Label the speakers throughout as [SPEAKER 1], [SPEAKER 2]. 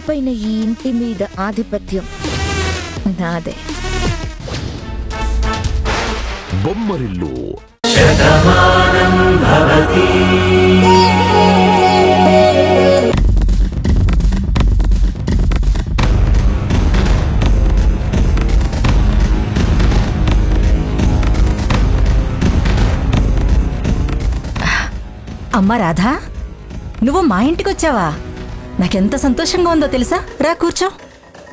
[SPEAKER 1] ఇకపైన ఈ ఇంటి మీద ఆధిపత్యం నాదే.
[SPEAKER 2] బొమ్మరిల్లు
[SPEAKER 3] అమ్మా రాధా, నువ్వు మా ఇంటికొచ్చావా? నాకెంత సంతోషంగా ఉందో తెలుసా. రా కూర్చో.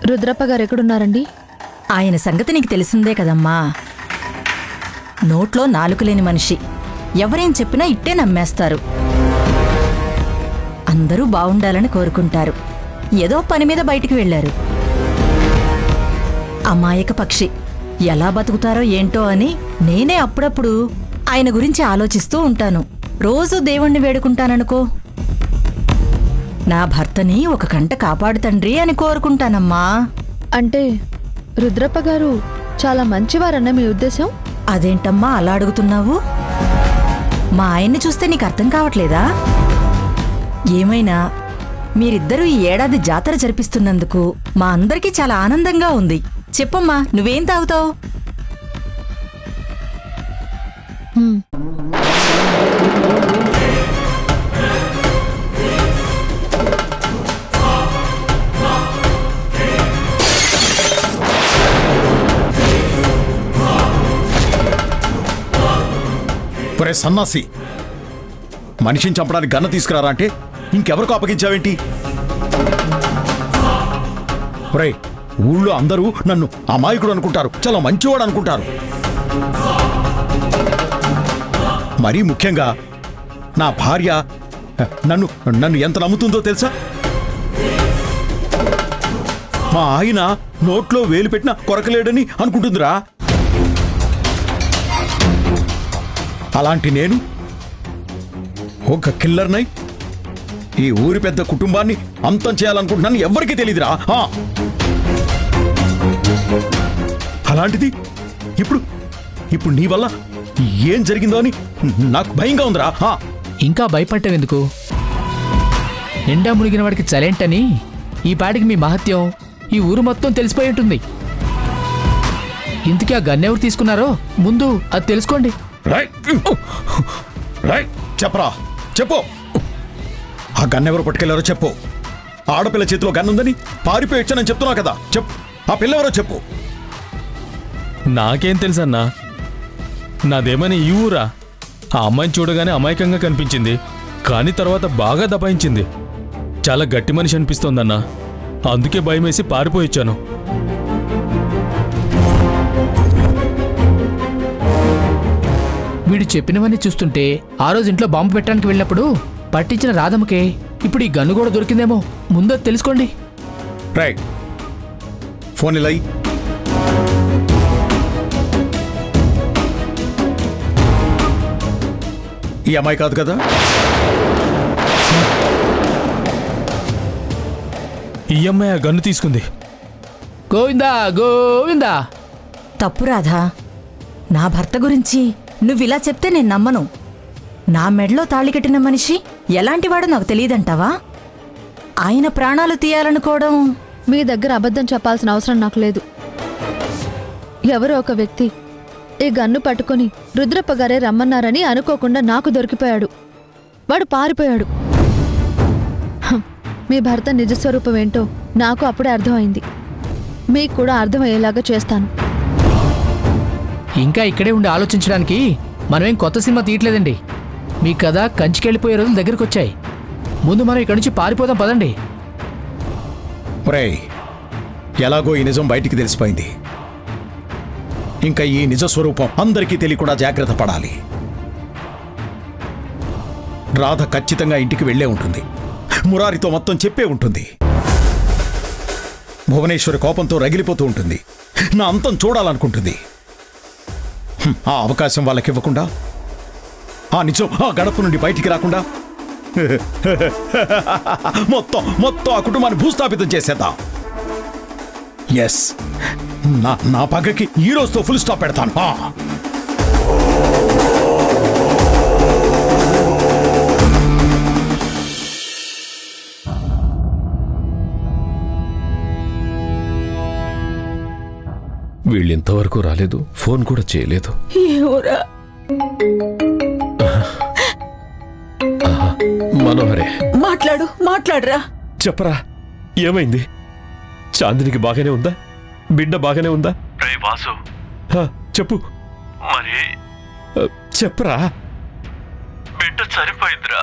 [SPEAKER 1] రుద్రప్ప గారు ఎక్కడున్నారండి?
[SPEAKER 3] ఆయన సంగతి నీకు తెలిసిందే కదమ్మా. నోట్లో నాలుక లేని మనిషి. ఎవరేం చెప్పినా ఇట్టే నమ్మేస్తారు. అందరూ బావుండాలని కోరుకుంటారు. ఏదో పని మీద బయటికి వెళ్లారు. అమాయక పక్షి. ఎలా బతుకుతారో ఏంటో అని నేనే అప్పుడప్పుడు ఆయన గురించి ఆలోచిస్తూ ఉంటాను. రోజూ దేవుణ్ణి వేడుకుంటాననుకో. నా భర్తని ఒక కంట కాపాడు తండ్రి అని కోరుకుంటానమ్మా.
[SPEAKER 1] అంటే రుద్రప్ప గారు చాలా మంచివారన్న మీ ఉద్దేశం?
[SPEAKER 3] అదేంటమ్మా అలా అడుగుతున్నావు? మా ఆయన్ని చూస్తే నీకు అర్థం కావట్లేదా? ఏమైనా మీరిద్దరూ ఈ ఏడాది జాతర జరిపిస్తున్నందుకు మా అందరికీ చాలా ఆనందంగా ఉంది. చెప్పమ్మా, నువ్వేం తాగుతావు?
[SPEAKER 4] ఒరే సన్నాసి, మనిషిని చంపడానికి గన్న తీసుకురారా అంటే ఇంకెవరికో అప్పగించావేంటి? ఒరే, ఊళ్ళో అందరూ నన్ను అమాయకుడు అనుకుంటారు, చాలా మంచివాడు అనుకుంటారు. మరీ ముఖ్యంగా నా భార్య నన్ను నన్ను ఎంత నమ్ముతుందో తెలుసా? మా ఆయన నోట్లో వేలు పెట్టిన కొరకలేడని అనుకుంటుందిరా. అలాంటి నేను ఒక కిల్లర్నై ఈ ఊరి పెద్ద కుటుంబాన్ని అంతం చేయాలనుకుంటున్నాను. ఎవ్వరికీ తెలియదురా. అలాంటిది ఇప్పుడు నీ వల్ల ఏం జరిగిందో అని నాకు భయంగా ఉందిరా.
[SPEAKER 5] ఇంకా భయపడ్డావెందుకు? నిండా మునిగిన వాడికి చలేంటని ఈ పాటికి మీ మహత్యం ఈ ఊరు మొత్తం తెలిసిపోయి ఉంటుంది. ఇంతకీ ఆ గన్నెవరు తీసుకున్నారో ముందు అది తెలుసుకోండి.
[SPEAKER 4] చెప్పరా, చెప్పు. ఆ గన్నెవరు పట్టుకెళ్లారో చెప్పు. ఆడపిల్ల చేతిలో గన్నుందని పారిపోయి వచ్చానని చెప్తున్నా కదా, చెప్పు. ఆ పిల్లెవరో చెప్పు.
[SPEAKER 6] నాకేం తెలుసన్నా, నాదేమని ఈ ఊరా? ఆ అమ్మాయిని చూడగానే అమాయకంగా కనిపించింది, కానీ తర్వాత బాగా దబాయించింది. చాలా గట్టి మనిషి అనిపిస్తోందన్నా. అందుకే భయమేసి పారిపోయిచ్చాను.
[SPEAKER 5] వీడు చెప్పినవన్నీ చూస్తుంటే ఆ రోజు ఇంట్లో బాంబు పెట్టడానికి వెళ్ళినప్పుడు పట్టించిన రాధమ్మకే ఇప్పుడు ఈ గన్ను కూడా దొరికిందేమో. ముందో తెలుసుకోండి.
[SPEAKER 4] రైట్, ఫోన్ ఇలా. ఈ అమ్మాయి కాదు కదా?
[SPEAKER 6] ఈ అమ్మాయి ఆ గన్ను తీసుకుంది.
[SPEAKER 5] గోవిందా గోవిందా.
[SPEAKER 3] తప్పు రాధా. నా భర్త గురించి నువ్విలా చెప్తే నేను నమ్మను. నా మెడలో తాళి కట్టిన మనిషి ఎలాంటివాడో నాకు తెలియదంటావా? ఆయన ప్రాణాలు తీయాలనుకోవడం.
[SPEAKER 1] మీ దగ్గర అబద్ధం చెప్పాల్సిన అవసరం నాకు లేదు. ఎవరో ఒక వ్యక్తి ఈ గన్ను పట్టుకుని రుద్రప్ప గారే రమ్మన్నారని అనుకోకుండా నాకు దొరికిపోయాడు. వాడు పారిపోయాడు. మీ భర్త నిజస్వరూపం ఏంటో నాకు అప్పుడే అర్థమైంది. మీకు కూడా అర్థమయ్యేలాగా చేస్తాను.
[SPEAKER 5] ఇంకా ఇక్కడే ఉండి ఆలోచించడానికి మనమేం కొత్త సినిమా తీయట్లేదండి. మీ కథ కంచికెళ్ళిపోయే రోజులు దగ్గరికి వచ్చాయి. ముందు మనం ఇక్కడి నుంచి పారిపోదాం పదండి.
[SPEAKER 4] ఒరేయ్, ఎలాగో ఈ నిజం బయటికి తెలిసిపోయింది. ఇంకా ఈ నిజ స్వరూపం అందరికీ తెలియకుండా జాగ్రత్త పడాలి. రాధ ఖచ్చితంగా ఇంటికి వెళ్లే ఉంటుంది. మురారితో మొత్తం చెప్పే ఉంటుంది. భువనేశ్వరి కోపంతో రగిలిపోతూ ఉంటుంది. నా అంతం చూడాలనుకుంటుంది. ఆ అవకాశం వాళ్ళకివ్వకుండా, ఆ నిజం ఆ గడప నుండి బయటికి రాకుండా మొత్తం ఆ కుటుంబాన్ని భూస్థాపితం చేసేద్దాం. ఎస్, నా పగకి ఈ రోజుతో ఫుల్ స్టాప్ పెడతాను.
[SPEAKER 2] వీళ్ళింతవరకు రాలేదు, ఫోన్ కూడా చేయలేదు.
[SPEAKER 3] ఎవరా?
[SPEAKER 2] మనోహరే,
[SPEAKER 3] మాట్లాడరా.
[SPEAKER 2] చెప్పరా, ఏమైంది? చాందినికి బాగానే ఉందా? బిడ్డ బాగానే ఉందా?
[SPEAKER 7] వాసు,
[SPEAKER 2] చెప్పు
[SPEAKER 7] మరి
[SPEAKER 2] చెప్పరా.
[SPEAKER 7] బిడ్డ చనిపోయిందిరా.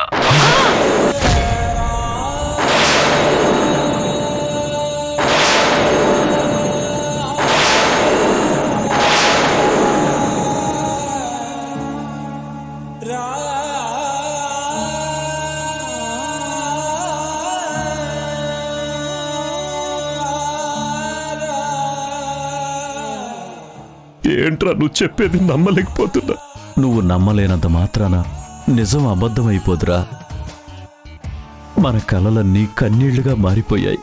[SPEAKER 2] ఏంట్రా నువ్వు చెప్పేది? నమ్మలేకపోతున్నా.
[SPEAKER 8] నువ్వు నమ్మలేనంత మాత్రాన నిజం అబద్ధమైపోదురా. మన కలలన్నీ కన్నీళ్లుగా మారిపోయాయి.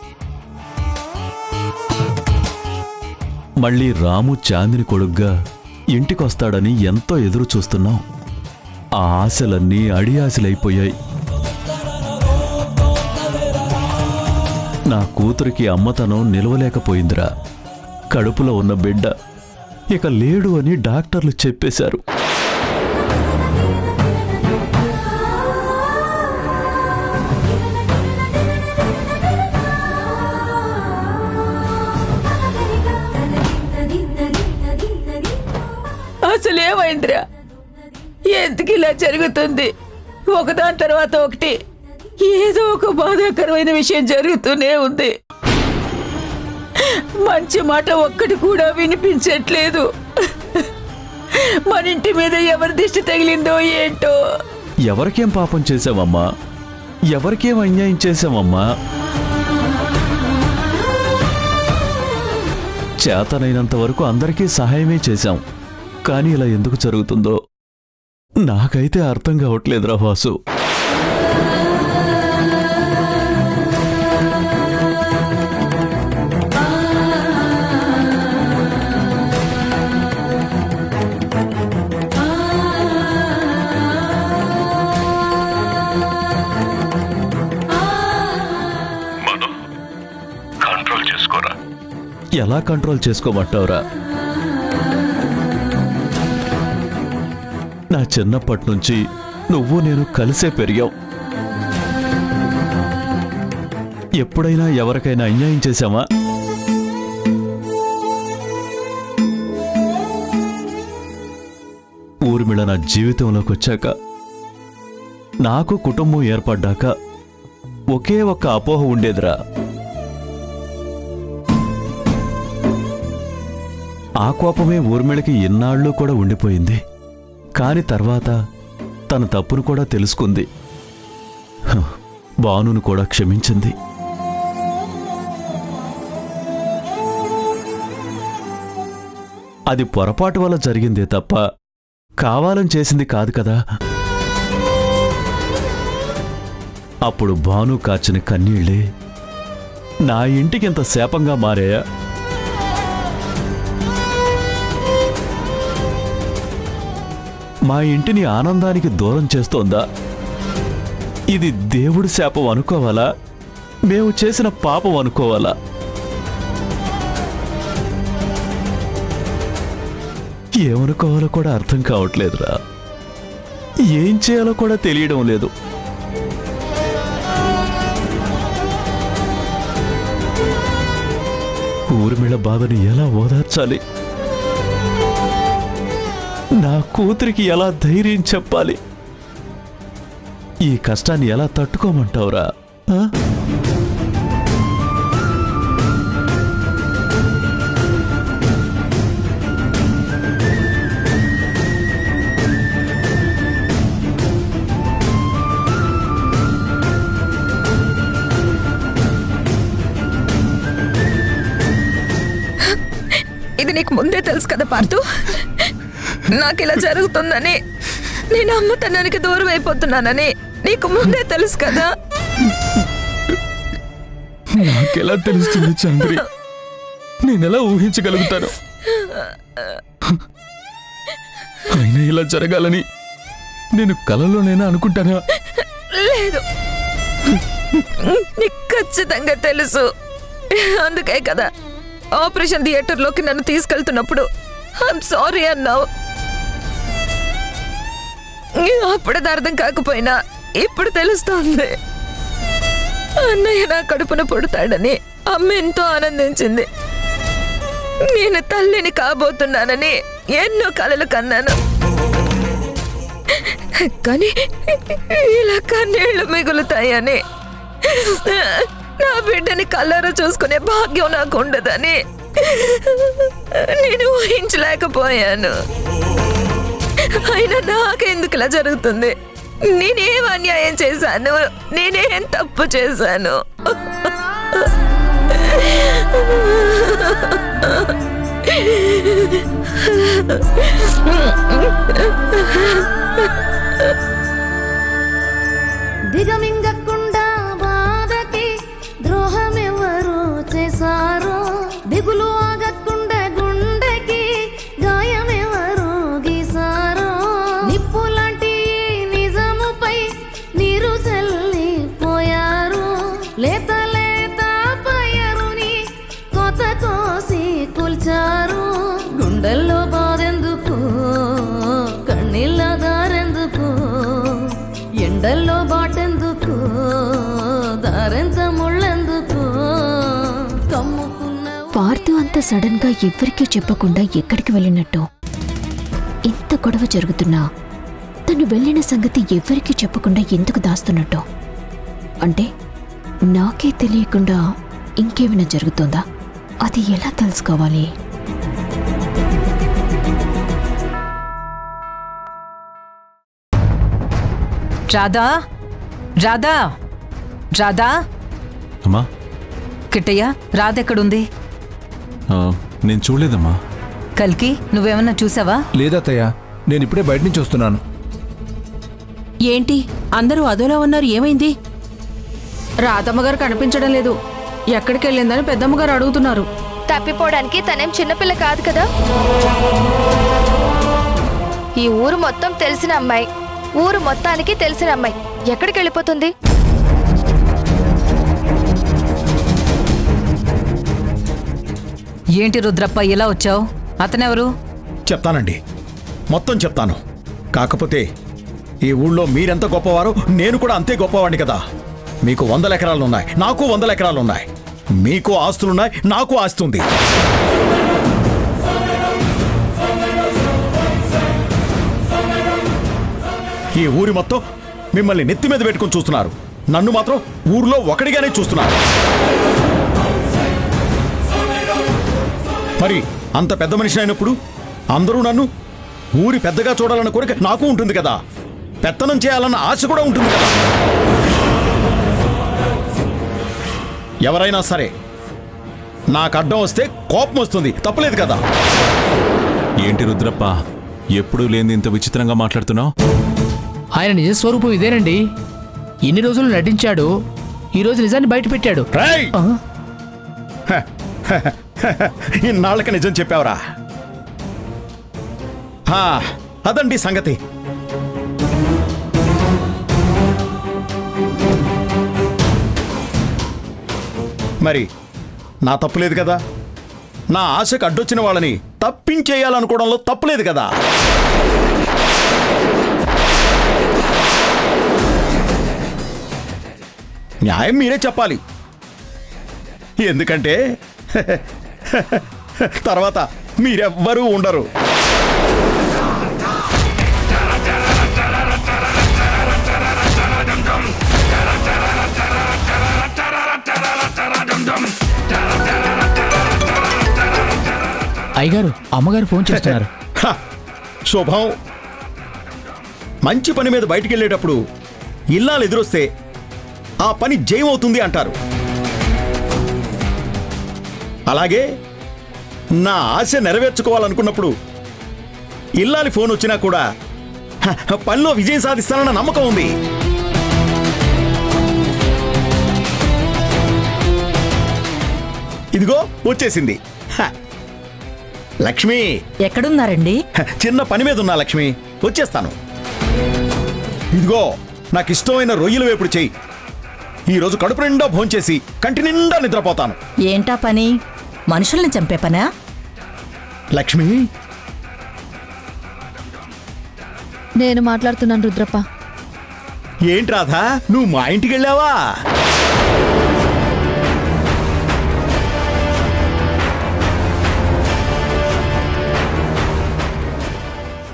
[SPEAKER 8] మళ్ళీ రాము చాందిని కొడుగ్గా ఇంటికొస్తాడని ఎంతో ఎదురు చూస్తున్నాం. ఆ ఆశలన్నీ అడియాశలైపోయాయి. నా కూతురికి అమ్మతనం నిలవలేకపోయిందిరా. కడుపులో ఉన్న బిడ్డ ఇక లేడు అని డాక్టర్లు చెప్పేశారు.
[SPEAKER 3] అసలేమైందిరా? ఎందుకు ఇలా జరుగుతుంది? ఒకదాని తర్వాత ఒకటి ఏదో ఒక బాధాకరమైన విషయం జరుగుతూనే ఉంది. మంచి మాట ఒక్కటి కూడా వినిపించట్లేదు. మన ఇంటి మీద ఎవరి దిష్టి తగిలిందో ఏంటో.
[SPEAKER 8] ఎవరికేం పాపం చేశావమ్మా? ఎవరికేం అన్యాయం చేశావమ్మా? చేతనైనంత వరకు అందరికీ సహాయమే చేశాం. కానీ ఇలా ఎందుకు జరుగుతుందో నాకైతే అర్థం కావట్లేదురా వాసు. ఎలా కంట్రోల్ చేసుకోమంటావురా? నా చిన్నప్పటి నుంచి నువ్వు నేను కలిసే పెరిగాం. ఎప్పుడైనా ఎవరికైనా అన్యాయం చేశామా? ఊర్మిళ నా జీవితంలోకి వచ్చాక, నాకు కుటుంబం ఏర్పడ్డాక ఒకే ఒక్క అపోహ ఉండేదిరా. ఆ కోపమే ఊర్మిళకి ఇన్నాళ్ళు కూడా ఉండిపోయింది. కాని తర్వాత తన తప్పును కూడా తెలుసుకుంది. భానును కూడా క్షమించింది. అది పొరపాటు వల్ల జరిగిందే తప్ప కావాలని చేసింది కాదు కదా. అప్పుడు భాను కార్చిన కన్నీళ్లే నా ఇంటికింత శాపంగా మారాయా? మా ఇంటిని ఆనందానికి దూరం చేస్తోందా? ఇది దేవుడి శాపం అనుకోవాలా? మేము చేసిన పాపం అనుకోవాలా? ఏమనుకోవాలో కూడా అర్థం కావట్లేదురా. ఏం చేయాలో కూడా తెలియడం లేదు. ఊర్మిళ బాధను ఎలా ఓదార్చాలి? నా కూతురికి ఎలా ధైర్యం చెప్పాలి? ఈ కష్టాన్ని ఎలా తట్టుకోమంటావురా?
[SPEAKER 1] ఇది నీకు ముందే తెలుసు కదా పార్థు. నాకు ఇలా జరుగుతుందని, నేను అమ్మతనానికి దూరం అయిపోతున్నానని నీకు ముందే తెలుసు కదా.
[SPEAKER 6] నాకెలా తెలుస్తుంది చంద్రి? నేనెలా ఊహించగలుగుతాను? అయినా ఇలా జరగాలని నేను కలలోనైనా అనుకుంటానా?
[SPEAKER 1] లేదు, నీకు ఖచ్చితంగా తెలుసు. అందుకే కదా
[SPEAKER 9] ఆపరేషన్ థియేటర్లోకి నన్ను తీసుకెళ్తున్నప్పుడు ఐఎమ్ సారీ అన్నావు. అప్పుడది అర్థం కాకపోయినా ఇప్పుడు తెలుస్తోంది. అన్నయ్య నా కడుపున పుడతాడని అమ్మ ఎంతో ఆనందించింది. నేను తల్లిని కాబోతున్నానని ఎన్నో కలలు కన్నాను. కానీ ఇలా కన్నీళ్లు మిగులుతాయని, నా బిడ్డని కళ్ళారా చూసుకునే భాగ్యం నాకు ఉండదని నేను ఊహించలేకపోయాను. అయినా నాకెందుకు ఇలా జరుగుతుంది? నేనేం అన్యాయం చేశాను? నేనేం తప్పు చేశాను?
[SPEAKER 10] దిగమింగకుండా బాధకి ద్రోహమెవరు చేశారో, దిగులు ఆగకుండా గుండెకి గాయమెవరు గీసారో, నిప్పులాంటి నిజముపై నీరు చల్లిపోయారు. లేత లేత పయరుని కొత్త కోసి కూల్చారు. గుండెల్లో బాధెందుకు, కన్నీళ్ళ దారెందుకు, ఎండల్లో బాటెందుకు, దారెంత ముళ్ళెందుకు, కమ్ముకున్న
[SPEAKER 11] పార్థు అంత సడన్ గా ఎవ్వరికీ చెప్పకుండా ఎక్కడికి వెళ్ళినట్టు, ఇంత గొడవ జరుగుతున్నా తను వెళ్ళిన సంగతి ఎవ్వరికీ చెప్పకుండా ఎందుకు దాస్తున్నట్టు? అంటే నాకే తెలియకుండా ఇంకేమైనా జరుగుతుందా? అది ఎలా తెలుసుకోవాలి?
[SPEAKER 3] రాధా, రాధా, రాధా.
[SPEAKER 8] అమ్మా,
[SPEAKER 3] కిట్టయ్య, రాధెక్కడుంది?
[SPEAKER 8] నేను చూడలేదమ్మా.
[SPEAKER 3] కల్కి, నువ్వేమన్నా చూసావా?
[SPEAKER 12] లేదత్తయ్య, నేను ఇప్పుడే బయట నుంచి వస్తున్నాను.
[SPEAKER 13] ఏంటి అందరూ అదోలా ఉన్నారు? ఏమైంది?
[SPEAKER 9] రాధమ్మగారు కనిపించడం లేదు. ఎక్కడికి వెళ్ళిందని పెద్దమ్మగారు అడుగుతున్నారు.
[SPEAKER 1] తప్పిపోవడానికి తనేం చిన్నపిల్ల కాదు కదా. ఈ ఊరు మొత్తం తెలిసిన అమ్మాయి, ఊరు మొత్తానికి తెలిసిన అమ్మాయి ఎక్కడికి వెళ్ళిపోతుంది?
[SPEAKER 3] ఏంటి రుద్రప్ప ఇలా వచ్చావు? అతనెవరు?
[SPEAKER 4] చెప్తానండి, మొత్తం చెప్తాను. కాకపోతే ఈ ఊళ్ళో మీరెంత గొప్పవారో నేను కూడా అంతే గొప్పవాడిని కదా. మీకు 100 ఎకరాలున్నాయి, నాకు 100 ఎకరాలున్నాయి. మీకు ఆస్తులున్నాయి, నాకు ఆస్తి ఉంది. ఈ ఊరి మొత్తం మిమ్మల్ని నెత్తి మీద పెట్టుకుని చూస్తున్నారు. నన్ను మాత్రం ఊరిలో ఒకడిగానే చూస్తున్నారు. మరి అంత పెద్ద మనిషి అయినప్పుడు అందరూ నన్ను ఊరి పెద్దగా చూడాలన్న కోరిక నాకు ఉంటుంది కదా. పెత్తనం చేయాలన్న ఆశ కూడా ఉంటుంది కదా. ఎవరైనా సరే నాకు అడ్డం వస్తే కోపం వస్తుంది, తప్పలేదు కదా.
[SPEAKER 8] ఏంటి రుద్రప్ప, ఎప్పుడూ లేని ఇంత విచిత్రంగా మాట్లాడుతున్నావు?
[SPEAKER 5] ఆయన నిజస్వరూపం ఇదేనండి. ఇన్ని రోజులు నటించాడు, ఈరోజు నిజాన్ని బయట పెట్టాడు.
[SPEAKER 4] ఇన్నాళ్ళకి నిజం చెప్పావురా. అదండి సంగతి. మరి నా తప్పులేదు కదా. నా ఆశకు అడ్డొచ్చిన వాళ్ళని తప్పించేయాలనుకోవడంలో తప్పులేదు కదా. న్యాయం మీరే చెప్పాలి. ఎందుకంటే తర్వాత మీరెవ్వరూ ఉండరు.
[SPEAKER 5] అయ్యగారు, అమ్మగారు ఫోన్ చేస్తున్నారు.
[SPEAKER 4] శుభం. మంచి పని మీద బయటికి వెళ్ళేటప్పుడు ఇల్లాలు ఎదురొస్తే ఆ పని జయమవుతుంది అంటారు. అలాగే నా ఆశ నెరవేర్చుకోవాలనుకున్నప్పుడు ఇల్లాలి ఫోన్ వచ్చినా కూడా పనిలో విజయం సాధిస్తానన్న నమ్మకం ఉంది. ఇదిగో వచ్చేసింది. లక్ష్మి
[SPEAKER 3] ఎక్కడున్నారండి?
[SPEAKER 4] చిన్న పని మీద ఉన్నా లక్ష్మి, వచ్చేస్తాను. ఇదిగో నాకు ఇష్టమైన రొయ్యల వేపుడు చెయ్యి. ఈరోజు కడుపు నిండా భోంచేసి కంటి నిండా నిద్రపోతాను.
[SPEAKER 3] ఏంటా పని? మనుషుల్ని చంపే పనా?
[SPEAKER 4] లక్ష్మి,
[SPEAKER 1] నేను మాట్లాడుతున్నాను రుద్రప్ప.
[SPEAKER 4] ఏంటి రాధా, నువ్వు మా ఇంటికి వెళ్ళావా?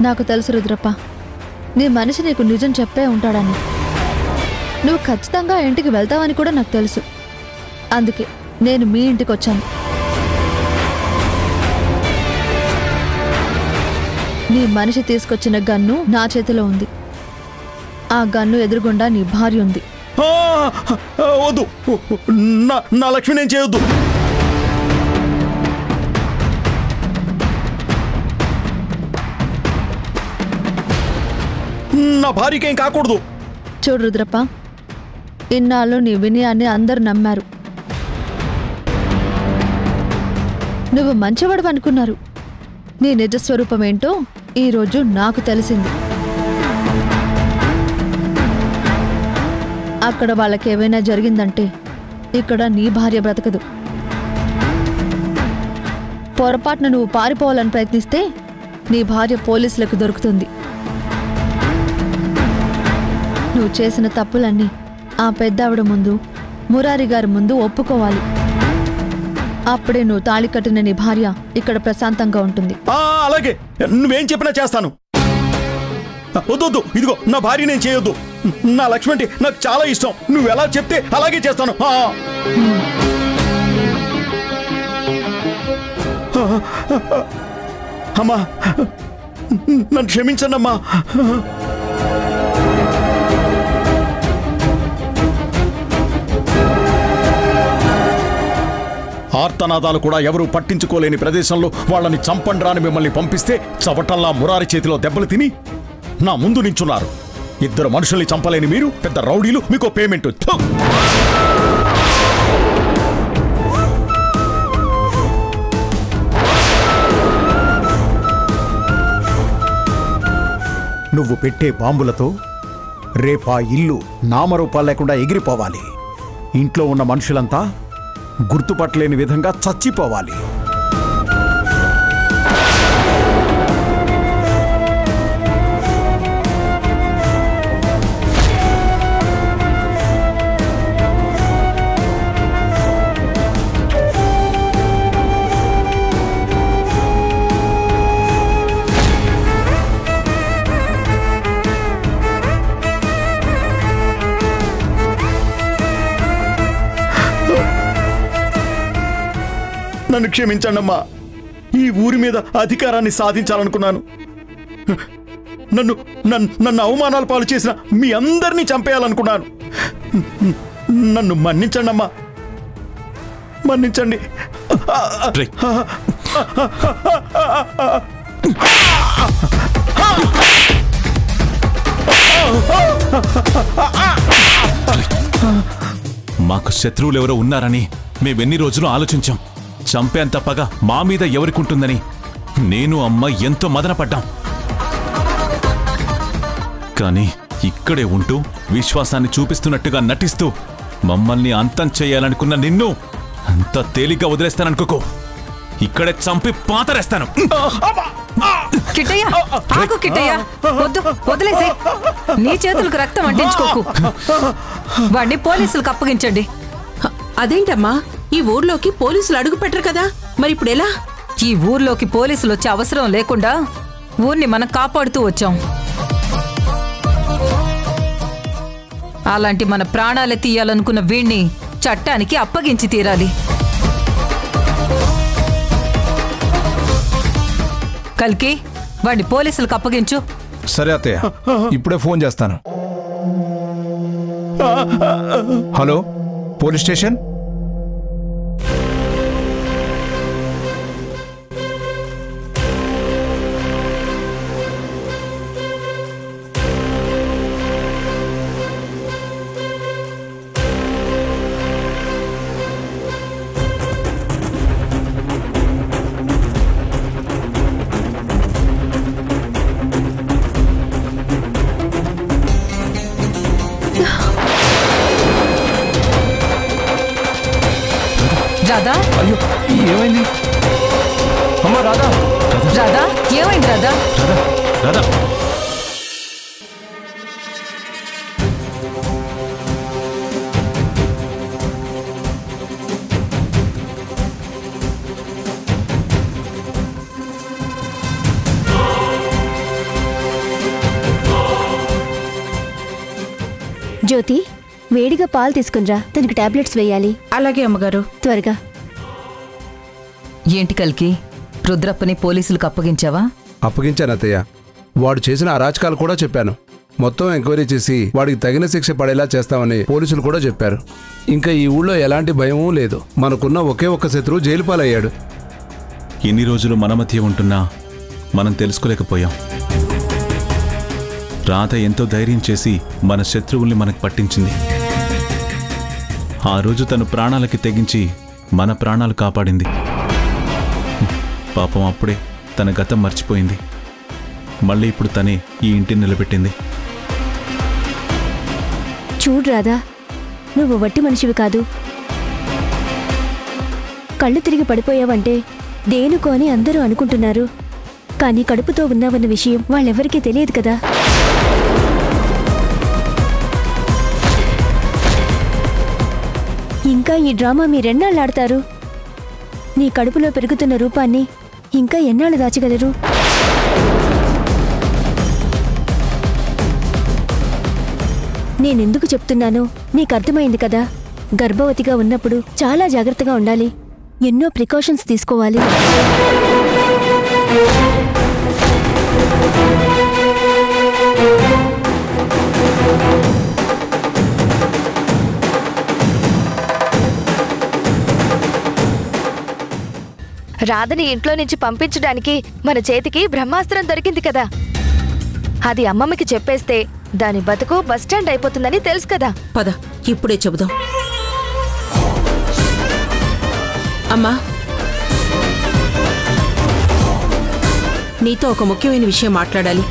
[SPEAKER 1] నాకు తెలుసు రుద్రప్ప, నీ మనిషి నీకు నిజం చెప్పే ఉంటాడని. నువ్వు ఖచ్చితంగా ఇంటికి వెళ్తావని కూడా నాకు తెలుసు. అందుకే నేను మీ ఇంటికి వచ్చాను. నీ మనిషి తీసుకొచ్చిన గన్ను నా చేతిలో ఉంది. ఆ గన్ను ఎదురుగుండా నీ భార్య ఉంది.
[SPEAKER 4] వద్దు, నా లక్ష్మి నేను చేయొద్దు. నా భార్యకేం కాకూడదు.
[SPEAKER 1] చూడు రుద్రప్ప, ఇన్నాళ్ళు నీ వినయాన్ని అందరూ నమ్మారు. నువ్వు మంచివాడు అనుకున్నారు. నీ నిజస్వరూపం ఏంటో ఈరోజు నాకు తెలిసింది. అక్కడ వాళ్ళకేమైనా జరిగిందంటే ఇక్కడ నీ భార్య బ్రతకదు. పొరపాటున నువ్వు పారిపోవాలని ప్రయత్నిస్తే నీ భార్య పోలీసులకు దొరుకుతుంది. నువ్వు చేసిన తప్పులన్నీ ఆ పెద్దావిడ ముందు, మురారి గారి ముందు ఒప్పుకోవాలి. అప్పుడే నువ్వు తాళి కట్టిన నీ భార్య ఇక్కడ ప్రశాంతంగా ఉంటుంది.
[SPEAKER 4] అలాగే, నువ్వేం చెప్పినా చేస్తాను. వద్దు, ఇదిగో నా భార్య నేను చేయొద్దు. నా లక్ష్మి అంటే నాకు చాలా ఇష్టం. నువ్వు ఎలా చెప్తే అలాగే చేస్తాను. అమ్మా, నన్ను క్షమించండి అమ్మా. ఆర్తనాదాలు కూడా ఎవరూ పట్టించుకోలేని ప్రదేశంలో వాళ్ళని చంపండ్రాని మిమ్మల్ని పంపిస్తే చవటల్లా మురారి చేతిలో దెబ్బలు తిని నా ముందు నించున్నారు. ఇద్దరు మనుషుల్ని చంపలేని మీరు పెద్ద రౌడీలు, మీకో పేమెంట్. నువ్వు పెట్టే బాంబులతో రేపా ఇల్లు నామరూపాలు లేకుండా ఎగిరిపోవాలి. ఇంట్లో ఉన్న మనుషులంతా గుర్తుపట్టలేని విధంగా చచ్చిపోవాలి. నన్ను క్షమించండమ్మా. ఈ ఊరి మీద అధికారాన్ని సాధించాలనుకున్నాను. నన్ను అవమానాల పాలు చేసిన మీ అందరినీ చంపేయాలనుకున్నాను. నన్ను మన్నించండమ్మా, మన్నించండి.
[SPEAKER 8] మాకు శత్రువులు ఎవరో ఉన్నారని మేమెన్ని రోజులు ఆలోచించాం. చంపేంత పగ మా మీద ఎవరికుంటుందని నేను అమ్మ ఎంతో మదనపడ్డాం. కానీ ఇక్కడే ఉంటూ విశ్వాసాన్ని చూపిస్తున్నట్టుగా నటిస్తూ మమ్మల్ని అంతం చేయాలనుకున్న నిన్ను అంత తేలిగ్గా వదిలేస్తాననుకోకు. ఇక్కడే చంపి పాతరేస్తాను.
[SPEAKER 13] కిట్టయ్య, ఆగు కిట్టయ్య, వద్దు, వదిలేసి. నీ చేతులకు రక్తం అంటించుకోకు. వాడిని పోలీసులకు అప్పగించండి.
[SPEAKER 9] అదేంటమ్మా, ఈ ఊర్లోకి పోలీసులు అడుగు పెట్టరు కదా, మరి ఇప్పుడు ఎలా?
[SPEAKER 13] ఈ ఊర్లోకి పోలీసులు వచ్చే అవసరం లేకుండా ఊర్ని మనం కాపాడుతూ వచ్చాం. అలాంటి మన ప్రాణాలే తీయాలనుకున్న వీణ్ణి చట్టానికి అప్పగించి తీరాలి. కల్కి, వాడిని పోలీసులకు అప్పగించు.
[SPEAKER 12] సరే అత్తయ్య, ఇప్పుడే ఫోన్ చేస్తాను. Hello, police station.
[SPEAKER 13] రాధా
[SPEAKER 12] అయ్యో ఏమైంది అమ్మా రాధా
[SPEAKER 13] రాధా ఏమైంది రాధా?
[SPEAKER 8] రాధా
[SPEAKER 11] జ్యోతి వేడిగా పాలు తీసుకునిరా, తనకి టాబ్లెట్స్ వేయాలి.
[SPEAKER 9] అలాగే అమ్మగారు.
[SPEAKER 11] త్వరగా.
[SPEAKER 13] ఏంటి కల్కి, రుద్రప్పని పోలీసులకు అప్పగించావా?
[SPEAKER 12] అప్పగించాను అత్తయ్య. వాడు చేసిన అరాచకాలు కూడా చెప్పాను. మొత్తం ఎంక్వైరీ చేసి వాడికి తగిన శిక్ష పడేలా చేస్తామని పోలీసులు కూడా చెప్పారు. ఇంకా ఈ ఊళ్ళో ఎలాంటి భయమూ లేదు. మనకున్న ఒకే ఒక్క శత్రువు జైలు పాలయ్యాడు.
[SPEAKER 8] ఎన్ని రోజులు మన మధ్య ఉంటున్నా మనం తెలుసుకోలేకపోయాం. రాధ ఎంతో ధైర్యం చేసి మన శత్రువుల్ని మనకు పట్టించింది. ఆ రోజు తను ప్రాణాలకి తెగించి మన ప్రాణాలు కాపాడింది. పాపం అప్పుడే తన గతం మర్చిపోయింది. మళ్ళీ ఇప్పుడు తనే ఈ ఇంటిని నిలబెట్టింది.
[SPEAKER 11] చూడు రాధా, నువ్వు వట్టి మనిషివి కాదు. కళ్ళు తిరిగి పడిపోయావంటే దేనికో అని అందరూ అనుకుంటున్నారు. కానీ కడుపుతో ఉన్నావన్న విషయం వాళ్ళెవరికీ తెలియదు కదా. ఇంకా ఈ డ్రామా మీరెన్నాళ్ళాడతారు? నీ కడుపులో పెరుగుతున్న రూపాన్ని ఇంకా ఎన్నాళ్ళు దాచగలరు? నేనెందుకు చెప్తున్నానో నీకు అర్థమైంది కదా. గర్భవతిగా ఉన్నప్పుడు చాలా జాగ్రత్తగా ఉండాలి. ఎన్నో ప్రికాషన్స్ తీసుకోవాలి.
[SPEAKER 1] రాధని ఇంట్లో నుంచి పంపించడానికి మన చేతికి బ్రహ్మాస్త్రం దొరికింది కదా. అది అమ్మమ్మకి చెప్పేస్తే దాని బతుకు బస్టాండ్ అయిపోతుందని తెలుసు కదా.
[SPEAKER 9] పద, ఇప్పుడే చెబుదాం. అమ్మా, నీతో ఒక ముఖ్యమైన విషయం మాట్లాడాలి.